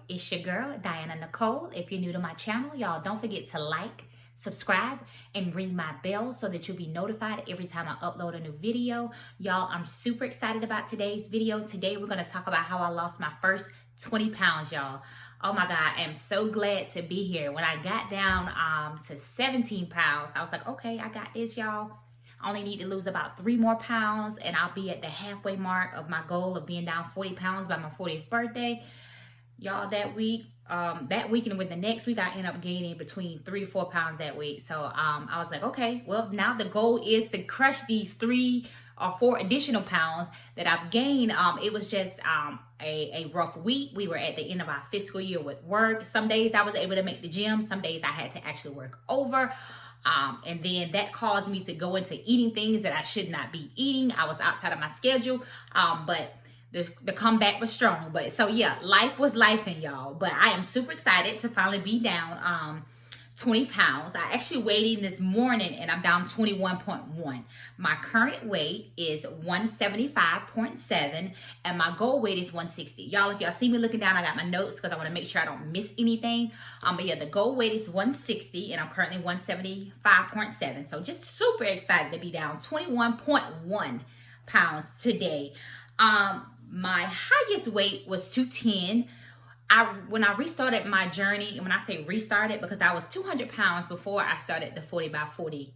It's your girl, Diana Nicole. If you're new to my channel, y'all don't forget to like, subscribe, and ring my bell so that you'll be notified every time I upload a new video. Y'all, I'm super excited about today's video. Today, we're going to talk about how I lost my first 20 pounds, y'all. Oh my God, I am so glad to be here. When I got down to 17 pounds, I was like, okay, I got this, y'all. I only need to lose about 3 more pounds and I'll be at the halfway mark of my goal of being down 40 pounds by my 40th birthday. Y'all, that week and with the next week, I ended up gaining between 3 to 4 pounds that week. So I was like, okay, well, now the goal is to crush these 3 or 4 additional pounds that I've gained. It was just a rough week. We were at the end of our fiscal year with work. Some days I was able to make the gym. Some days I had to actually work over. And then that caused me to go into eating things that I should not be eating. I was outside of my schedule, but the comeback was strong. But so yeah, life was lifing, y'all. But I am super excited to finally be down 20 pounds. I actually weighed in this morning and I'm down 21.1. My current weight is 175.7 and my goal weight is 160. Y'all, if y'all see me looking down, I got my notes because I want to make sure I don't miss anything. But yeah, the goal weight is 160 and I'm currently 175.7. So just super excited to be down 21.1 pounds today. My highest weight was 210. When I restarted my journey, and when I say restarted, because I was 200 pounds before I started the 40 by 40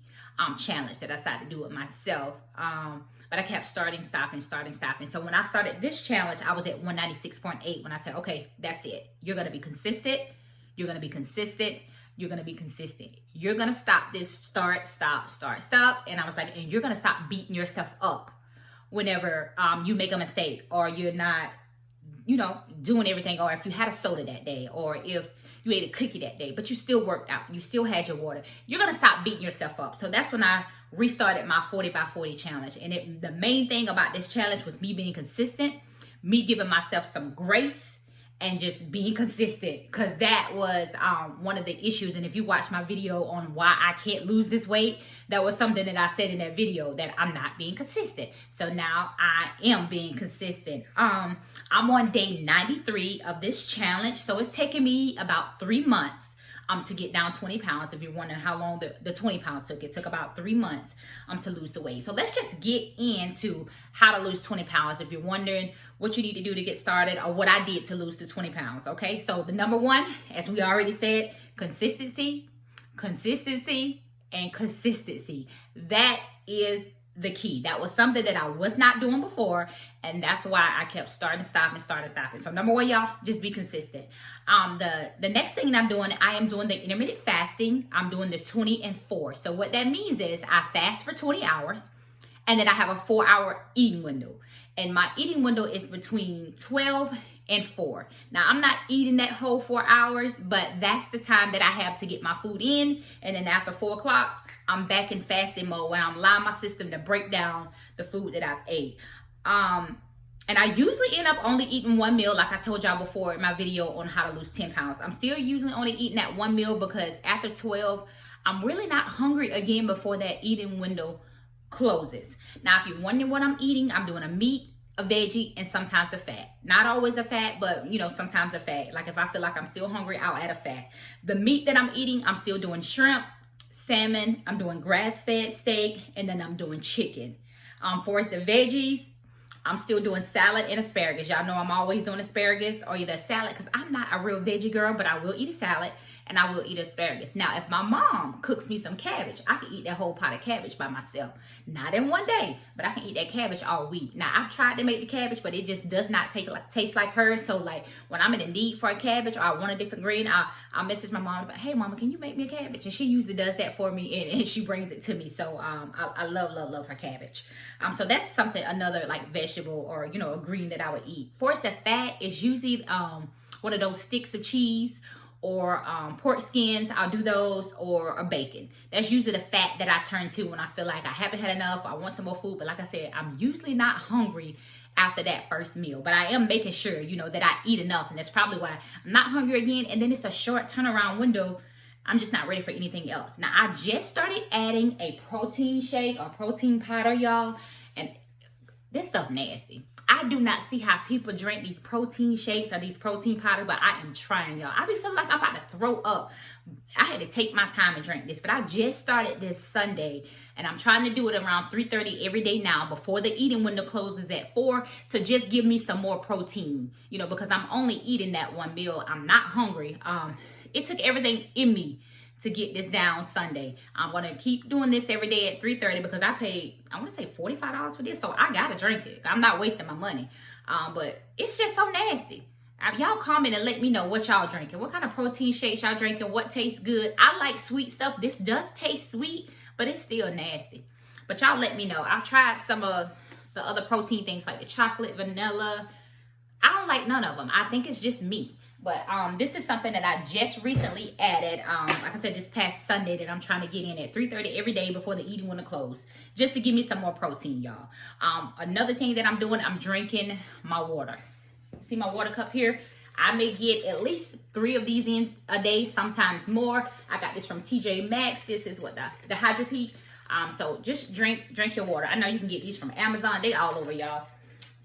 challenge that I decided to do it myself. But I kept starting, stopping. So when I started this challenge, I was at 196.8 when I said, okay, that's it. You're going to be consistent. You're going to be consistent. You're going to be consistent. You're going to stop this start, stop. And I was like, and you're going to stop beating yourself up whenever you make a mistake or you're not, doing everything, or if you had a soda that day, or if you ate a cookie that day, but you still worked out, you still had your water, you're going to stop beating yourself up. So that's when I restarted my 40 by 40 challenge. And the main thing about this challenge was me being consistent, me giving myself some grace, and just being consistent, because that was one of the issues. And if you watch my video on why I can't lose this weight, that was something that I said in that video, that I'm not being consistent. So now I am being consistent. I'm on day 93 of this challenge. So it's taken me about 3 months to get down 20 pounds. If you're wondering how long the 20 pounds took, it took about 3 months to lose the weight. So let's just get into how to lose 20 pounds. If you're wondering what you need to do to get started, or what I did to lose the 20 pounds. Okay, so the number one, as we already said, consistency, and consistency. That is the key. That was something that I was not doing before, and that's why I kept starting. So number one, y'all, just be consistent. The next thing that I'm doing, I am doing the intermittent fasting. I'm doing the 20 and 4. So what that means is I fast for 20 hours, and then I have a 4-hour eating window. And my eating window is between 12 and 4. Now, I'm not eating that whole 4 hours, but that's the time that I have to get my food in. And then after 4 o'clock, I'm back in fasting mode, where I'm allowing my system to break down the food that I've ate. And I usually end up only eating 1 meal, like I told y'all before in my video on how to lose 10 pounds. I'm still usually only eating that 1 meal, because after 12, I'm really not hungry again before that eating window closes. Now, if you're wondering what I'm eating, I'm doing a meat, a veggie, and sometimes a fat. Not always a fat, but sometimes a fat. Like if I feel like I'm still hungry, I'll add a fat. The meat that I'm eating, I'm still doing shrimp, salmon, I'm doing grass-fed steak, and then I'm doing chicken. For the veggies, I'm still doing salad and asparagus. Y'all know I'm always doing asparagus, or either a salad, because I'm not a real veggie girl, but I will eat a salad and I will eat asparagus. Now, if my mom cooks me some cabbage, I can eat that whole pot of cabbage by myself. Not in one day, but I can eat that cabbage all week. Now, I've tried to make the cabbage, but it just does not taste like hers. So, like, when I'm in the need for a cabbage, or I want a different green, I'll message my mom, hey, mama, can you make me a cabbage? And she usually does that for me, and she brings it to me. So, I love her cabbage. So that's something, another, like, vegetable or, a green that I would eat. For us, the fat is usually one of those sticks of cheese, or pork skins. I'll do those, or a bacon. That's usually the fat that I turn to when I feel like I haven't had enough, I want some more food. But like I said, I'm usually not hungry after that first meal, but I am making sure, that I eat enough. And that's probably why I'm not hungry again. And then it's a short turnaround window. I'm just not ready for anything else. Now, I just started adding a protein shake or protein powder, y'all. And this stuff nasty. I do not see how people drink these protein shakes or these protein powder, but I am trying, y'all. I be feeling like I'm about to throw up. I had to take my time and drink this, but I just started this Sunday, and I'm trying to do it around 3:30 every day now before the eating window closes at 4 to just give me some more protein, because I'm only eating that one meal. I'm not hungry. It took everything in me to get this down Sunday. I'm going to keep doing this every day at 3:30 because I paid, I want to say $45 for this, so I got to drink it. I'm not wasting my money, but it's just so nasty. Y'all comment and let me know what y'all drinking. What kind of protein shakes y'all drinking? What tastes good? I like sweet stuff. This does taste sweet, but it's still nasty. But y'all let me know. I've tried some of the other protein things like the chocolate, vanilla. I don't like none of them. I think it's just me. But this is something that I just recently added. Like I said, this past Sunday that I'm trying to get in at 3:30 every day before the eating window close, just to give me some more protein, y'all. Another thing that I'm doing, I'm drinking my water. See my water cup here? I may get at least 3 of these in a day, sometimes more. I got this from TJ Maxx. This is what the Hydro Peak. So just drink your water. I know you can get these from Amazon. They all over, y'all.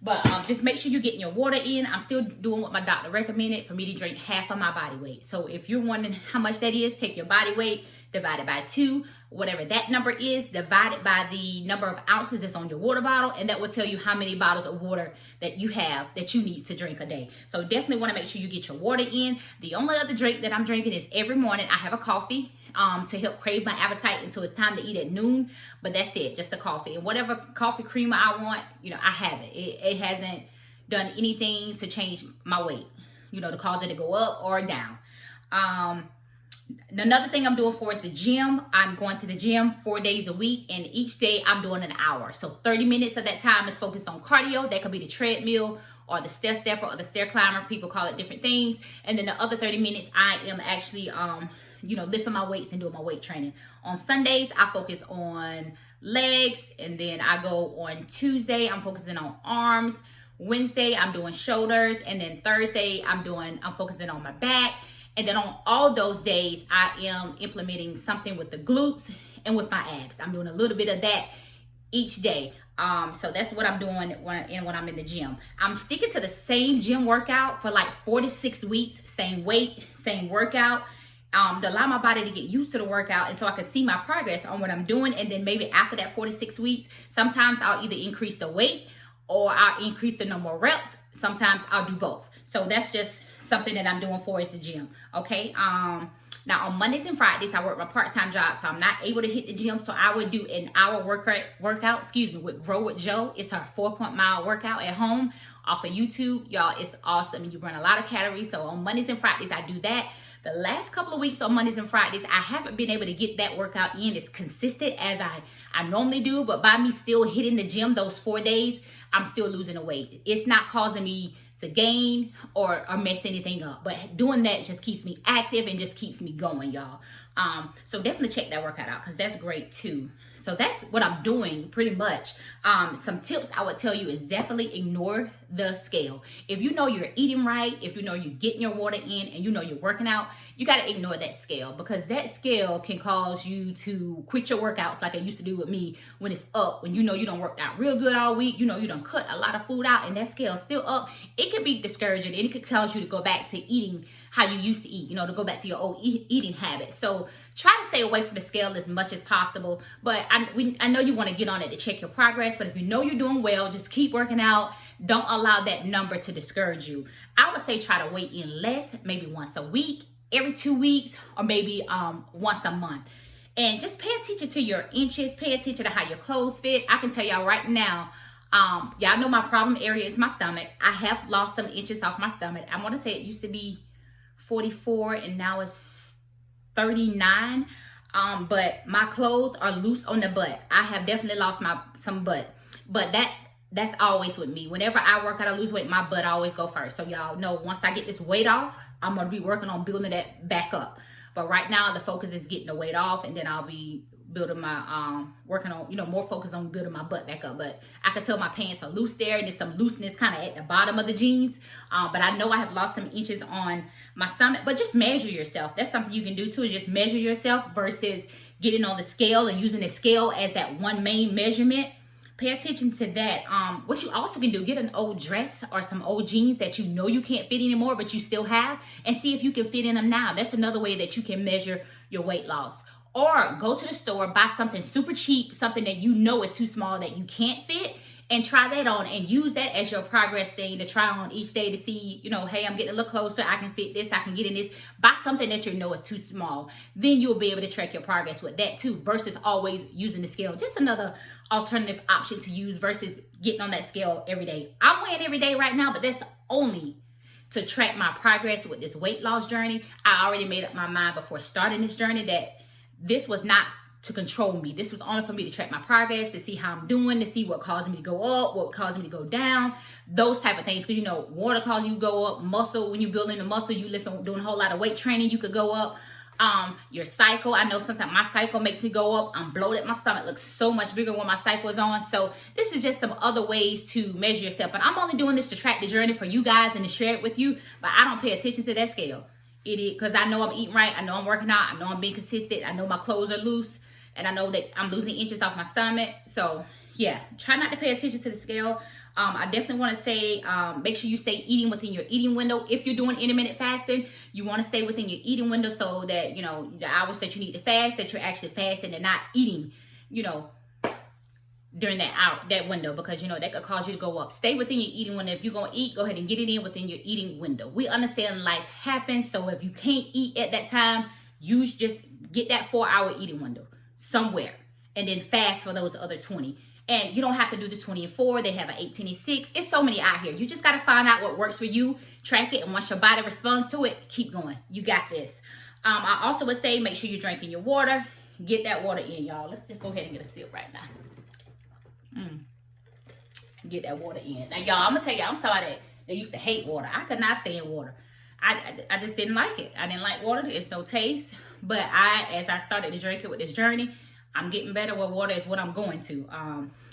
But just make sure you're getting your water in. I'm still doing what my doctor recommended for me to drink half of my body weight. So if you're wondering how much that is, take your body weight, divide it by 2, whatever that number is, divide it by the number of ounces that's on your water bottle, and that will tell you how many bottles of water that you have that you need to drink a day. So definitely want to make sure you get your water in. The only other drink that I'm drinking is every morning I have a coffee to help crave my appetite until it's time to eat at noon. But that's it, just a coffee. And whatever coffee creamer I want, I have it. It hasn't done anything to change my weight, to cause it to go up or down. Another thing I'm doing for is the gym. I'm going to the gym 4 days a week, and each day I'm doing an hour. So 30 minutes of that time is focused on cardio. That could be the treadmill or the step stepper or the stair climber. People call it different things. And then the other 30 minutes I am actually lifting my weights and doing my weight training. On Sundays I focus on legs, and then I go on Tuesday I'm focusing on arms. Wednesday I'm doing shoulders, and then Thursday I'm focusing on my back. And then on all those days, I am implementing something with the glutes and with my abs. I'm doing a little bit of that each day. So that's what I'm doing when I'm in the gym. I'm sticking to the same gym workout for like 4 to 6 weeks, same weight, same workout, to allow my body to get used to the workout, and so I can see my progress on what I'm doing. And then maybe after that 4 to 6 weeks, sometimes I'll either increase the weight or I'll increase the number of reps. Sometimes I'll do both. So that's just something that I'm doing for is the gym. Okay. Now on Mondays and Fridays, I work my part-time job, so I'm not able to hit the gym. So I would do an hour workout, with Growwithjo. It's her 4-mile workout at home off of YouTube. Y'all, it's awesome. And you burn a lot of calories. So on Mondays and Fridays, I do that. The last couple of weeks on Mondays and Fridays, I haven't been able to get that workout in as consistent as I normally do. But by me still hitting the gym those 4 days, I'm still losing the weight. It's not causing me to gain or mess anything up, but doing that just keeps me active and just keeps me going, y'all. So definitely check that workout out because that's great too. So that's what I'm doing pretty much. Some tips I would tell you is definitely ignore the scale. If you know you're eating right, if you know you're getting your water in, and you know you're working out, you got to ignore that scale, because that scale can cause you to quit your workouts like it used to do with me when it's up. When you know you done worked out real good all week, you know you done cut a lot of food out, and that scale's still up. It can be discouraging, and it could cause you to go back to eating how you used to eat, to go back to your old eating habits. So try to stay away from the scale as much as possible. But I know you want to get on it to check your progress, but if you know you're doing well, just keep working out. Don't allow that number to discourage you. I would say try to weigh in less, maybe once a week, every 2 weeks, or maybe once a month. And just pay attention to your inches, pay attention to how your clothes fit. I can tell y'all right now, y'all know my problem area is my stomach. I have lost some inches off my stomach. I want to say it used to be 44 and now it's 39. But my clothes are loose on the butt. I have definitely lost some butt. But that's always with me. Whenever I work out or lose weight, my butt always go first. So y'all know once I get this weight off, I'm going to be working on building that back up. But right now the focus is getting the weight off, and then I'll be building my working on more focus on building my butt back up. But I can tell my pants are loose there, and there's some looseness kind of at the bottom of the jeans. But I know I have lost some inches on my stomach. But just measure yourself. That's something you can do too, is just measure yourself versus getting on the scale and using the scale as that one main measurement. Pay attention to that. What you also can do, get an old dress or some old jeans that you know you can't fit anymore, but you still have, and see if you can fit in them now. That's another way that you can measure your weight loss. Or go to the store, buy something super cheap, something that you know is too small that you can't fit, and try that on and use that as your progress thing to try on each day to see, you know, hey, I'm getting a little closer. I can fit this. I can get in this. Buy something that you know is too small. Then you'll be able to track your progress with that too, versus always using the scale. Just another alternative option to use versus getting on that scale every day. I'm weighing every day right now, but that's only to track my progress with this weight loss journey. I already made up my mind before starting this journey that this was not to control me. This was only for me to track my progress, to see how I'm doing, to see what caused me to go up, what caused me to go down, those type of things. Because, you know, water causes you to go up. Muscle, when you're building the muscle, you lifting, doing a whole lot of weight training, you could go up. Your cycle, I know sometimes my cycle makes me go up. I'm bloated. My stomach looks so much bigger when my cycle is on. So this is just some other ways to measure yourself. But I'm only doing this to track the journey for you guys and to share it with you. But I don't pay attention to that scale. Because I know I'm eating right. I know I'm working out. I know I'm being consistent. I know my clothes are loose. And I know that I'm losing inches off my stomach. So yeah, try not to pay attention to the scale. I definitely want to say, make sure you stay eating within your eating window. If you're doing intermittent fasting, you want to stay within your eating window so that, you know, the hours that you need to fast, that you're actually fasting and not eating, you know, during that window, because, you know, that could cause you to go up. Stay within your eating window. If you're going to eat, go ahead and get it in within your eating window. We understand life happens. So if you can't eat at that time, you just get that 4-hour eating window somewhere and then fast for those other 20. And you don't have to do the 20 and 4. They have an 18 and 6. It's so many out here. You just got to find out what works for you, track it, and once your body responds to it, keep going. You got this. I also would say make sure you're drinking your water. Get that water in, y'all. Let's just go ahead and get a sip right now. Get that water in. Now, y'all, I'm going to tell you, I'm somebody that used to hate water. I could not stand water. I just didn't like it. I didn't like water. There's no taste. But as I started to drink it with this journey, I'm getting better with water is what I'm going to.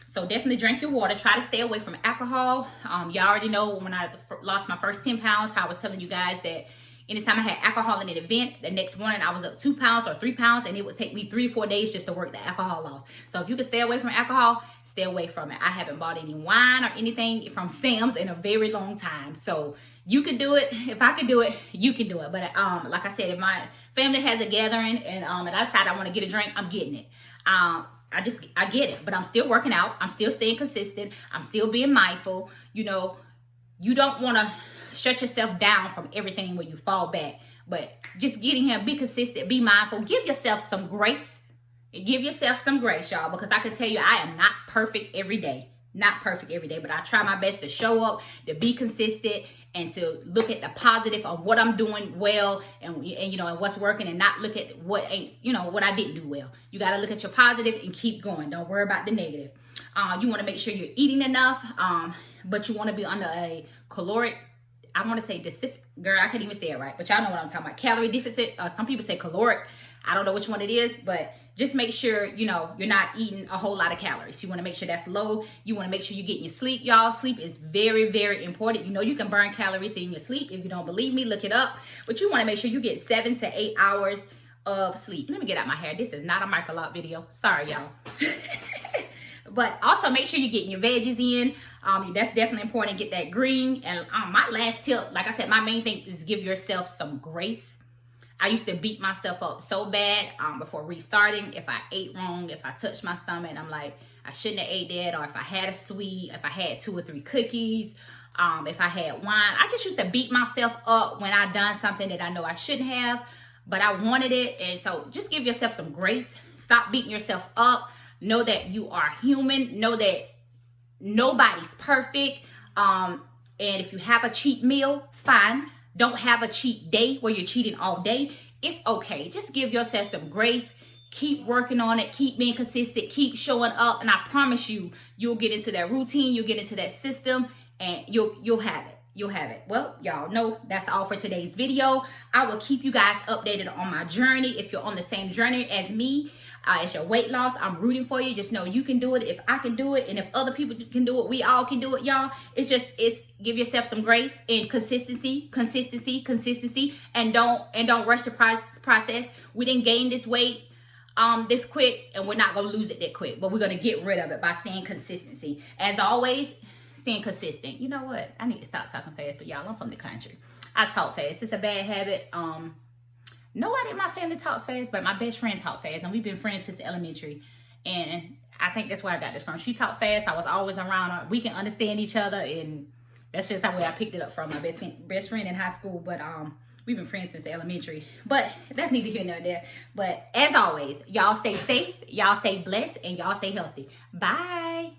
So definitely drink your water. Try to stay away from alcohol. Y'all already know when I lost my first 10 pounds, how I was telling you guys that anytime I had alcohol in an event, the next morning I was up 2 pounds or 3 pounds, and it would take me 3 or 4 days just to work the alcohol off. So if you can stay away from alcohol, stay away from it. I haven't bought any wine or anything from Sam's in a very long time. So you can do it. If I can do it, you can do it. But like I said, if my family has a gathering and I decide I want to get a drink, I'm getting it. I get it, but I'm still working out. I'm still staying consistent. I'm still being mindful. You know, you don't want to shut yourself down from everything when you fall back, but just getting here, be consistent, be mindful, give yourself some grace. Give yourself some grace, y'all, because I can tell you I am not perfect every day. Not perfect every day, but I try my best to show up, to be consistent, and to look at the positive of what I'm doing well and you know, and what's working, and not look at what ain't, you know, what I didn't do well. You got to look at your positive and keep going. Don't worry about the negative. You want to make sure you're eating enough, but you want to be under a caloric, I want to say deficit, girl, I can't even say it right, but y'all know what I'm talking about. Calorie deficit. Some people say caloric. I don't know which one it is, but just make sure, you know, you're not eating a whole lot of calories. You want to make sure that's low. You want to make sure you're getting your sleep, y'all. Sleep is very, very important. You know, you can burn calories in your sleep. If you don't believe me, look it up. But you want to make sure you get 7 to 8 hours of sleep. Let me get out my hair. This is not a micro-lot video. Sorry, y'all. But also make sure you're getting your veggies in. That's definitely important. Get that green. And my last tip, like I said, my main thing is give yourself some grace. I used to beat myself up so bad before restarting. If I ate wrong, if I touched my stomach, I'm like, I shouldn't have ate that. Or if I had a sweet, if I had 2 or 3 cookies, if I had wine. I just used to beat myself up when I done something that I know I shouldn't have, but I wanted it. And so just give yourself some grace. Stop beating yourself up. Know that you are human. Know that nobody's perfect. And if you have a cheat meal, fine. Don't have a cheat day where you're cheating all day. It's okay. Just give yourself some grace. Keep working on it. Keep being consistent. Keep showing up. And I promise you, you'll get into that routine. You'll get into that system, and you'll have it. You'll have it. Well, y'all know that's all for today's video. I will keep you guys updated on my journey. If you're on the same journey as me, it's your weight loss, I'm rooting for you. Just know you can do it. If I can do it, and if other people can do it, we all can do it, y'all. It's give yourself some grace and consistency, and don't rush the process. We didn't gain this weight this quick, and we're not gonna lose it that quick, but we're gonna get rid of it by staying consistency. As always, staying consistent. You know what? I need to stop talking fast, but y'all, I'm from the country. I talk fast. It's a bad habit. Nobody in my family talks fast, but my best friend talks fast, and we've been friends since elementary. And I think that's where I got this from. She talked fast. I was always around her. We can understand each other, and that's just how I picked it up from my best friend in high school. But we've been friends since elementary. But that's neither here nor there. But as always, y'all stay safe, y'all stay blessed, and y'all stay healthy. Bye.